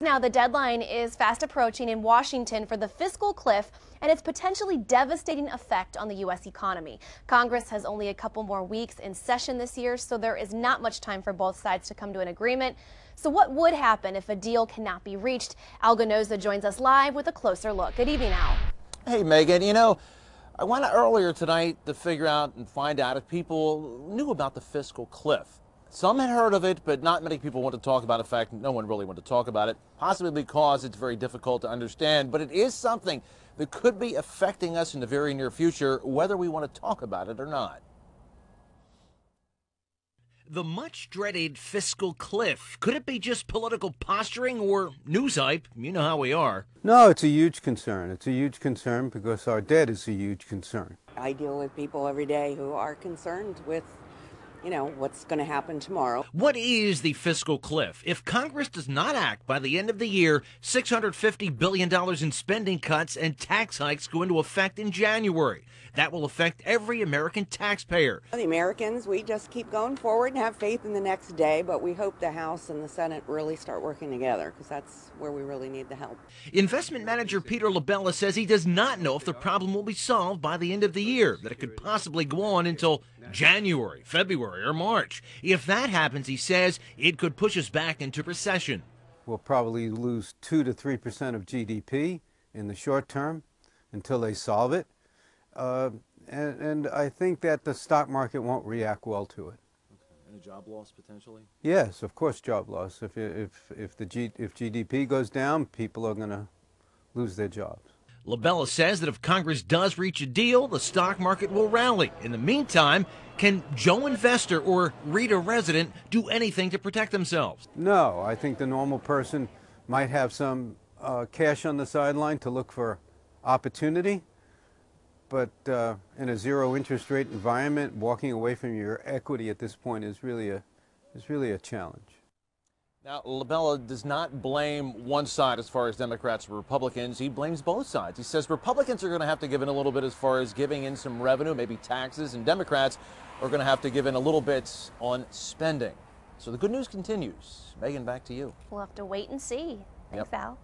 Now, the deadline is fast approaching in Washington for the fiscal cliff and its potentially devastating effect on the U.S. economy. Congress has only a couple more weeks in session this year, so there is not much time for both sides to come to an agreement. So what would happen if a deal cannot be reached? Al Ganoza joins us live with a closer look. Good evening, Al. Hey, Megan. I wanted earlier tonight to figure out and find out if people knew about the fiscal cliff. Some had heard of it, but not many people want to talk about it. In fact, no one really wanted to talk about it, possibly because it's very difficult to understand. But it is something that could be affecting us in the very near future, whether we want to talk about it or not. The much-dreaded fiscal cliff. Could it be just political posturing or news hype? You know how we are. No, it's a huge concern. It's a huge concern because our debt is a huge concern. I deal with people every day who are concerned with what's going to happen tomorrow. What is the fiscal cliff? If Congress does not act by the end of the year, $650 billion in spending cuts and tax hikes go into effect in January. That will affect every American taxpayer. The Americans, we just keep going forward and have faith in the next day, but we hope the House and the Senate really start working together because that's where we really need the help. Investment manager Peter LaBella says he does not know if the problem will be solved by the end of the year, that it could possibly go on until January, February, or March. If that happens, he says, it could push us back into recession. We'll probably lose 2 to 3% of GDP in the short term until they solve it. And I think that the stock market won't react well to it. Okay. And a job loss potentially? Yes, of course, job loss. If GDP goes down, people are going to lose their jobs. LaBella says that if Congress does reach a deal, the stock market will rally. In the meantime, can Joe investor or Rita resident do anything to protect themselves? No, I think the normal person might have some cash on the sideline to look for opportunity. But in a zero interest rate environment, walking away from your equity at this point is really a challenge. Now, LaBella does not blame one side as far as Democrats or Republicans. He blames both sides. He says Republicans are going to have to give in a little bit as far as giving in some revenue, maybe taxes, and Democrats are going to have to give in a little bit on spending. So the good news continues. Megan, back to you. We'll have to wait and see. Thanks, Al.